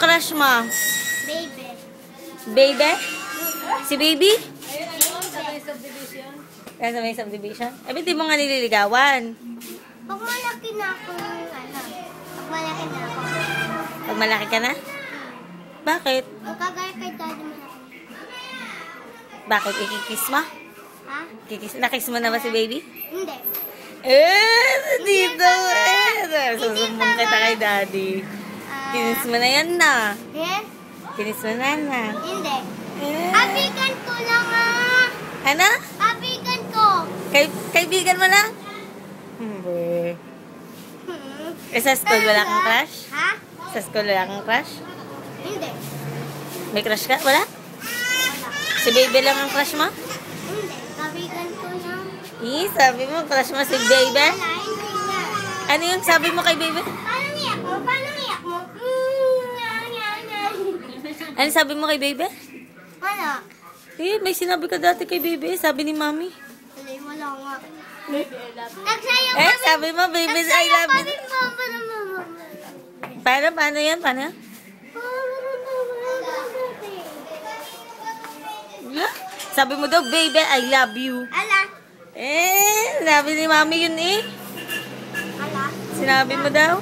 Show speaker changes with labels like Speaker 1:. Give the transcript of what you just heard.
Speaker 1: crush mo?
Speaker 2: Baby.
Speaker 1: Baby? Si Baby?
Speaker 2: Baby.
Speaker 1: Kaya sa may subdivision? Eh, ba't di mo nga nililigawan?
Speaker 2: Pag malaki na ako, Pag malaki na ako.
Speaker 1: Pag malaki ka na? Bakit?
Speaker 2: Magkagaya kay daddy mo.
Speaker 1: Bakit? Ikikiss mo?
Speaker 2: Ha?
Speaker 1: Nakiss mo na ba si Baby?
Speaker 2: Hindi.
Speaker 1: Dito susumbong kita kay Daddy. Kinis mo na yan na.
Speaker 2: Eh?
Speaker 1: Kinis mo na na.
Speaker 2: Hindi. Abigan ko lang
Speaker 1: Ano?
Speaker 2: Abigan ko.
Speaker 1: Kaibigan mo lang? Hindi. Sa school wala kang crush?
Speaker 2: Ha?
Speaker 1: Sa school wala kang crush?
Speaker 2: Hindi.
Speaker 1: May crush ka? Wala? Si Baby lang ang crush mo?
Speaker 2: Hindi. Abigan ko lang.
Speaker 1: Sabi mo crush mo si Baby?
Speaker 2: Wala, hindi na.
Speaker 1: Ano yung sabi mo kay Baby?
Speaker 2: Paano niyak mo? Paano niyak mo?
Speaker 1: Ano sabi mo kay Baby?
Speaker 2: Wala.
Speaker 1: May sinabi ka dati kay Baby. Sabi ni Mami.
Speaker 2: Wala nga. Nagsayaw
Speaker 1: Sabi mo, Baby, I love you. Paano yan? Paano? Sabi mo daw, Baby, I love you.
Speaker 2: Ala.
Speaker 1: Sabi ni Mami yun
Speaker 2: Ala.
Speaker 1: Sinabi mo daw?